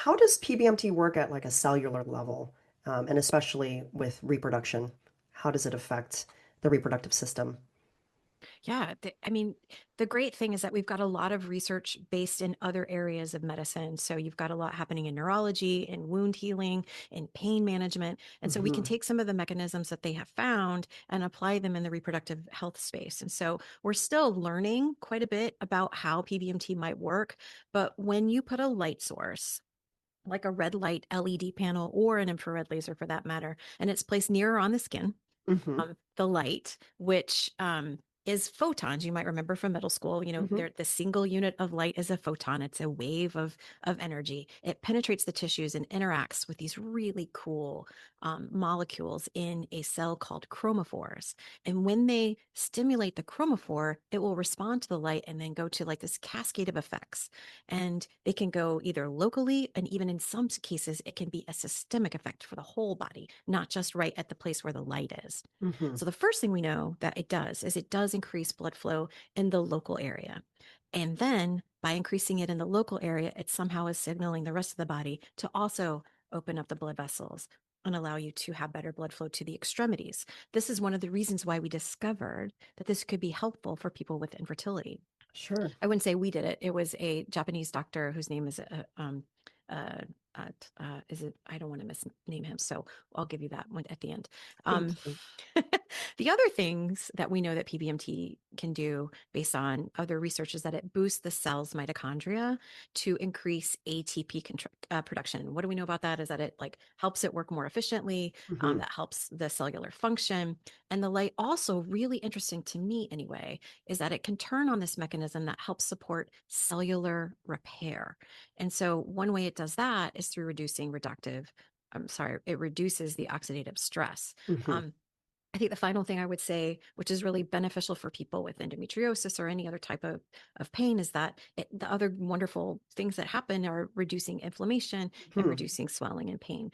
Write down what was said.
how does PBMT work at like a cellular level, and especially with reproduction? How does it affect the reproductive system? Yeah, I mean, the great thing is that we've got a lot of research based in other areas of medicine. So you've got a lot happening in neurology, in wound healing, in pain management. And so we can Hmm. take some of the mechanisms that they have found and apply them in the reproductive health space. And so we're still learning quite a bit about how PBMT might work. But when you put a light source, like a red light LED panel or an infrared laser for that matter, and it's placed nearer on the skin, Hmm. the light, which is photons. You might remember from middle school, Hmm. the single unit of light is a photon. It's a wave of energy. It penetrates the tissues and interacts with these really cool molecules in a cell called chromophores. And when they stimulate the chromophore, it will respond to the light and then go to like this cascade of effects. And they can go either locally, and even in some cases, it can be a systemic effect for the whole body, not just right at the place where the light is. Hmm. So the first thing we know that it does is it does increase blood flow in the local area. And then by increasing it in the local area, it somehow is signaling the rest of the body to also open up the blood vessels and allow you to have better blood flow to the extremities. This is one of the reasons why we discovered that this could be helpful for people with infertility. Sure. I wouldn't say we did it. It was a Japanese doctor whose name is uh, is it? I don't want to misname him, so I'll give you that one at the end. Thank Um, you. the other things that we know that PBMT can do based on other research is that it boosts the cell's mitochondria to increase ATP production. What do we know about that? Is that it like helps it work more efficiently. Hmm. That helps the cellular function. And the light also really interesting to me anyway is that it can turn on this mechanism that helps support cellular repair. And so one way it does that is through reducing reductive. I'm sorry, it reduces the oxidative stress. Hmm. Um, I think the final thing I would say, which is really beneficial for people with endometriosis or any other type of pain, is that the other wonderful things that happen are reducing inflammation and Hmm. reducing swelling and pain.